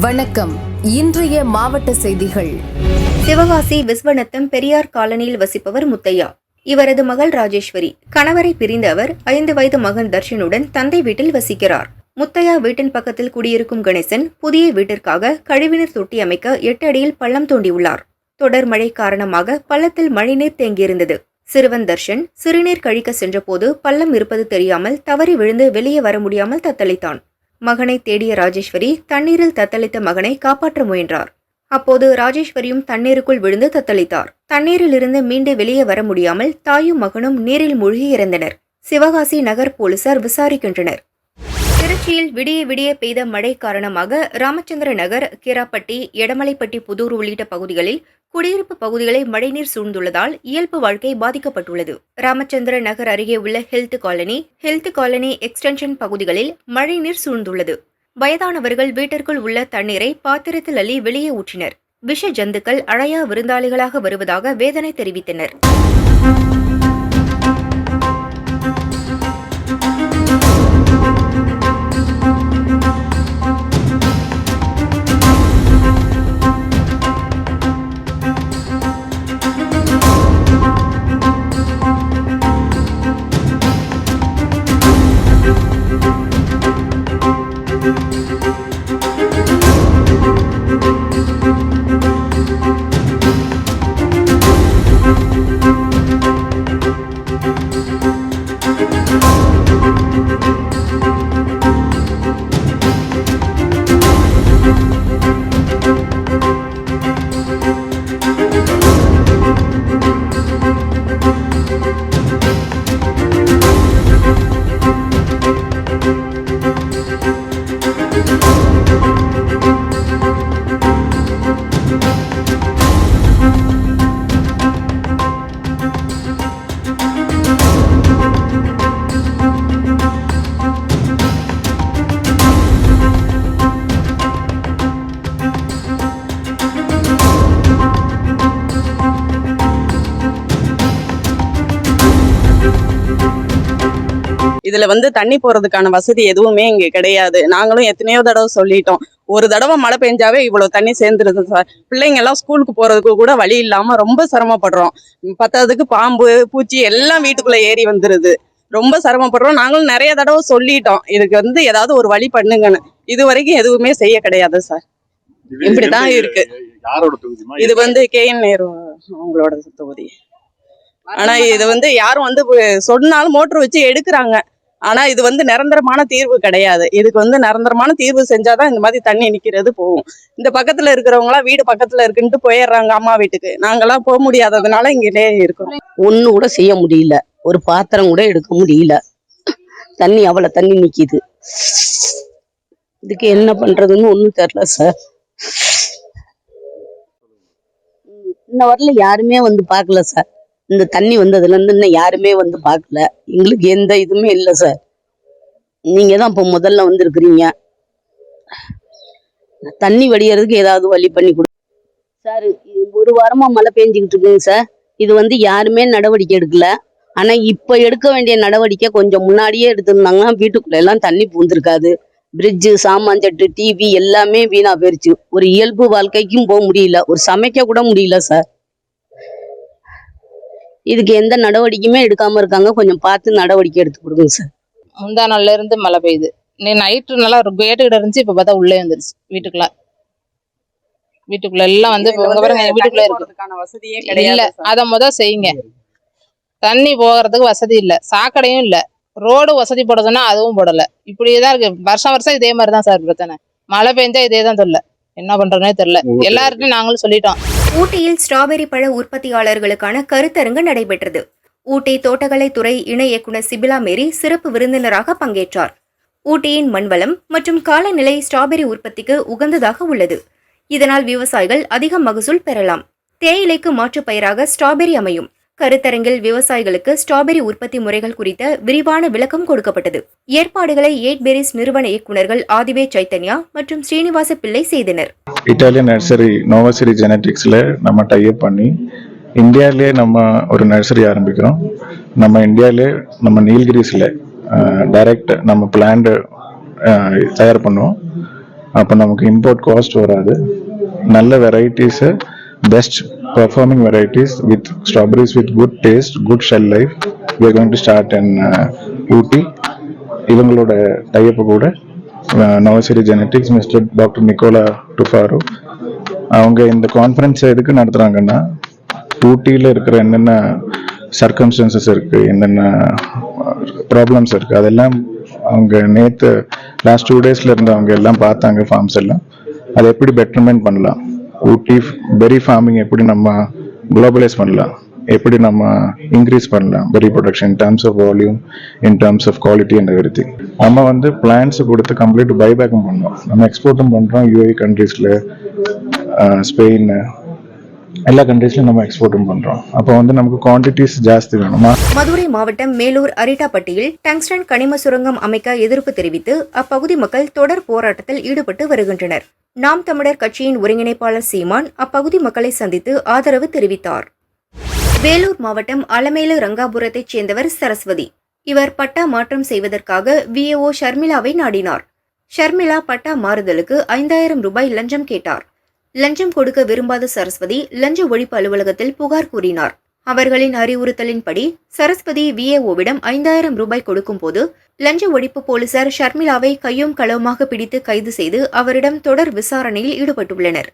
வணக்கம். இன்றைய மாவட்ட செய்திகள். சிவகாசி விஸ்வநத்தம் பெரியார் காலனியில் வசிப்பவர் முத்தையா. இவரது மகள் ராஜேஸ்வரி. கணவரை பிரிந்த அவர் 5 வயது மகன் தர்ஷனுடன் தந்தை வீட்டில் வசிக்கிறார். முத்தையா வீட்டின் பக்கத்தில் குடியிருக்கும் கணேசன் புதிய வீட்டிற்காக கழிவுநீர் தொட்டி அமைக்க 8 அடியில் பள்ளம் தோண்டியுள்ளார். தொடர் மழை காரணமாக பள்ளத்தில் மழைநீர் தேங்கியிருந்தது. சிறுவன் தர்ஷன் சிறுநீர் கழிக்க சென்றபோது பள்ளம் இருப்பது தெரியாமல் தவறி விழுந்து வெளியே வர முடியாமல் தத்தளித்தான். மகனை தேடிய ராஜேஸ்வரி தண்ணீரில் தத்தளித்த மகனை காப்பாற்ற முயன்றார். அப்போது ராஜேஸ்வரியும் தண்ணீருக்குள் விழுந்து தத்தளித்தார். தண்ணீரில் இருந்து மீண்டு வெளியே வர முடியாமல் தாயும் மகனும் நீரில் மூழ்கி இறந்தனர். சிவகாசி நகர் போலீசார் விசாரிக்கின்றனர். திருச்சியில் விடிய விடிய பெய்த மழை காரணமாக ராமச்சந்திர நகர், கீராப்பட்டி, எடமலைப்பட்டி, புதூர் உள்ளிட்ட பகுதிகளில் குடியிருப்பு பகுதிகளை மழைநீர் சூழ்ந்துள்ளதால் இயல்பு வாழ்க்கை பாதிக்கப்பட்டுள்ளது. ராமச்சந்திர நகர் அருகே உள்ள ஹெல்த் காலனி எக்ஸ்டென்ஷன் பகுதிகளில் மழைநீர் சூழ்ந்துள்ளது. வயதானவர்கள் வீட்டிற்குள் உள்ள தண்ணீரை பாத்திரத்தில் அள்ளி வெளியே ஊற்றினர். விஷ ஜந்துக்கள் அழையா விருந்தாளிகளாக வருவதாக வேதனை தெரிவித்தனர். இதுல தண்ணி போறதுக்கான வசதி எதுவுமே இங்க கிடையாது. நாங்களும் எத்தனையோ தடவை சொல்லிட்டோம். ஒரு தடவை மழை பெஞ்சாவே இவ்வளவு தண்ணி சேர்ந்துருது சார். பிள்ளைங்க எல்லாம் ஸ்கூலுக்கு போறதுக்கு கூட வழி இல்லாம ரொம்ப சிரமப்படுறோம். பத்தாததுக்கு பாம்பு, பூச்சி எல்லாம் வீட்டுக்குள்ள ஏறி வந்துருது. ரொம்ப சிரமப்படுறோம். நாங்களும் நிறைய தடவை சொல்லிட்டோம், இதுக்கு ஏதாவது ஒரு வழி பண்ணுங்கன்னு. இது வரைக்கும் எதுவுமே செய்ய கிடையாது சார். இப்படிதான் இருக்கு. இது KN நேரு அவங்களோட தொகுதி. ஆனா இது யாரும் சொன்னாலும் மோட்டர் வச்சு எடுக்கிறாங்க. ஆனா இது நிரந்தரமான தீர்வு கிடையாது. இதுக்கு நிரந்தரமான தீர்வு செஞ்சாதான் இந்த மாதிரி தண்ணி நிக்கிறது போகும். இந்த பக்கத்துல இருக்கிறவங்க எல்லாம் வீடு பக்கத்துல இருக்குன்ட்டு போயிடுறாங்க அம்மா வீட்டுக்கு. நாங்கெல்லாம் போக முடியாததுனால இங்கே இருக்கிறோம். ஒண்ணு கூட செய்ய முடியல. ஒரு பாத்திரம் கூட எடுக்க முடியல. தண்ணி அவ்வளவு தண்ணி நிக்குது. இதுக்கு என்ன பண்றதுன்னு ஒண்ணும் தெரியல சார். இன்ன வரல யாருமே பார்க்கல சார். இந்த தண்ணி வந்ததுல இருந்து இன்னும் யாருமே பார்க்கல. எங்களுக்கு எந்த இதுவுமே இல்லை சார். நீங்க தான் இப்போ முதல்ல வந்திருக்கிறீங்க. தண்ணி வடிகிறதுக்கு ஏதாவது வழி பண்ணி கொடு சார். ஒரு வாரமா மழை பெஞ்சுக்கிட்டு இருக்குங்க சார். இது யாருமே நடவடிக்கை எடுக்கல. ஆனா இப்ப எடுக்க வேண்டிய நடவடிக்கை கொஞ்சம் முன்னாடியே எடுத்திருந்தாங்கன்னா வீட்டுக்குள்ள எல்லாம் தண்ணி பூந்திருக்காது. பிரிட்ஜு, சாமான் சட்டு, டிவி எல்லாமே வீணா போயிருச்சு. ஒரு இயல்பு வாழ்க்கைக்கும் போக முடியல. ஒரு சமைக்க கூட முடியல சார். இதுக்கு எந்த நடவடிக்கையுமே எடுக்காம இருக்காங்க. கொஞ்சம் பார்த்து நடவடிக்கை எடுத்து கொடுங்க சார். முந்தா நாள்ல இருந்து மழை பெய்யுது. நைட்டு நல்லா ஒரு கேட்டுக்கிட்ட இருந்துச்சு. இப்ப பார்த்தா உள்ளே வந்துருச்சு. வீட்டுக்குள்ள எல்லாம் வீட்டுக்குள்ள இருக்கு. இல்ல அத செய்யுங்க. தண்ணி போகிறதுக்கு வசதி இல்ல. சாக்கடையும் இல்ல. ரோடு வசதி போட சொன்னா அதுவும் போடல. இப்படியேதான் இருக்கு. வருஷம் இதே மாதிரிதான் சார் பிரச்சனை. மழை பெஞ்சா இதேதான் தெரியல. என்ன பண்றதுனே தெரியல. எல்லார்ட்டையும் நாங்களும் சொல்லிட்டோம். ஊட்டியில் ஸ்ட்ராபெரி பழ உற்பத்தியாளர்களுக்கான கருத்தரங்கு நடைபெற்றது. ஊட்டி தோட்டக்கலைத்துறை இணை இயக்குநர் சிபிலா மேரி சிறப்பு விருந்தினராக பங்கேற்றார். ஊட்டியின் மண்வளம் மற்றும் காலநிலை ஸ்ட்ராபெரி உற்பத்திக்கு உகந்ததாக உள்ளது. இதனால் விவசாயிகள் அதிக மகசூல் பெறலாம். தேயிலைக்கு மாற்று பயிராக ஸ்ட்ராபெரி அமையும். கருத்தரங்கில் விவசாயிகளுக்கு ஸ்ட்ராபெரி உற்பத்தி முறைகள் குறித்த விரிவான விளக்கம் கொடுக்கப்பட்டது. ஏற்பாடுகளை 8 பெரிஸ் நிறுவன இயக்குநர்கள் ஆதிவே சைத்தன்யா மற்றும் ஸ்ரீனிவாச பிள்ளை செய்தனர். இட்டாலியன் நர்சரி நோவாசிரி ஜெனடிக்ஸ்ல நம்ம டைப் பண்ணி இந்தியாவிலே நம்ம ஒரு நர்சரி ஆரம்பிக்கிறோம். நம்ம இந்தியாவிலே நம்ம நீலகிரிஸ்ல டைரக்ட் நம்ம பிளான்ட் தயார் பண்ணுவோம். அப்போ நமக்கு இம்போர்ட் காஸ்ட் வராது. நல்ல varieties, best performing varieties with strawberries with good taste, good shell life. We are going to start in Ooty. இவங்களோட டைப் கூட நவசிரி ஜெனட்டிக்ஸ் மிஸ்டர் டாக்டர் நிக்கோலா டுஃபாரோ அவங்க இந்த கான்ஃபரன்ஸ் எதுக்கு நடத்துகிறாங்கன்னா, ஊட்டியில் இருக்கிற என்னென்ன சர்க்கம்ஸ்டன்சஸ் இருக்குது, என்னென்ன ப்ராப்ளம்ஸ் இருக்குது, அதெல்லாம் அவங்க நேற்று லாஸ்ட் 2 daysல இருந்து அவங்க எல்லாம் பார்த்தாங்க. ஃபார்ம்ஸ் எல்லாம் அதை எப்படி பெட்டர்மெண்ட் பண்ணலாம், ஊட்டி பெரி ஃபார்மிங் எப்படி நம்ம குளோபலைஸ் பண்ணலாம், எப்படி நம்ம இன்க்ரீஸ் பண்ணலாம் berry production in terms of volume, in terms of quality and everything. நம்ம வந்து பிளான்ஸ் கொடுத்து கம்ப்ளீட் பைபேக்கும் பண்ணோம். நம்ம எக்ஸ்போர்ட்டும் பண்ணுறோம். யூஏ கண்ட்ரீஸில், ஸ்பெயின், எல்லா கண்ட்ரீஸ்லையும் நம்ம எக்ஸ்போர்ட்டும் பண்ணுறோம். அப்போ வந்து நமக்கு குவான்டிட்டிஸ் ஜாஸ்தி வேணுமா. மதுரை மாவட்டம் மேலூர் அரிட்டாப்பட்டியில் டங்ஸ்டன் கனிம சுரங்கம் அமைக்க எதிர்ப்பு தெரிவித்து அப்பகுதி மக்கள் தொடர் போராட்டத்தில் ஈடுபட்டு வருகின்றனர். நாம் தமிழர் கட்சியின் ஒருங்கிணைப்பாளர் சீமான் அப்பகுதி மக்களை சந்தித்து ஆதரவு தெரிவித்தார். வேலூர் மாவட்டம் அலமேலு ரங்காபுரத்தைச் சேர்ந்தவர் சரஸ்வதி. இவர் பட்டா மாற்றம் செய்வதற்காக விஏஓ ஷர்மிளாவை நாடினார். ஷர்மிளா பட்டா மாறுதலுக்கு 5000 ரூபாய் லஞ்சம் கேட்டார். லஞ்சம் கொடுக்க விரும்பாத சரஸ்வதி லஞ்ச ஒழிப்பு அலுவலகத்தில் புகார் கூறினார். அவர்களின் அறிவுறுத்தலின்படி சரஸ்வதி விஏஓவிடம் 5000 ரூபாய் கொடுக்கும்போது லஞ்ச ஒழிப்பு போலீசார் ஷர்மிளாவை கையும் களவுமாக பிடித்து கைது செய்து அவரிடம் தொடர் விசாரணையில் ஈடுபட்டுள்ளனர்.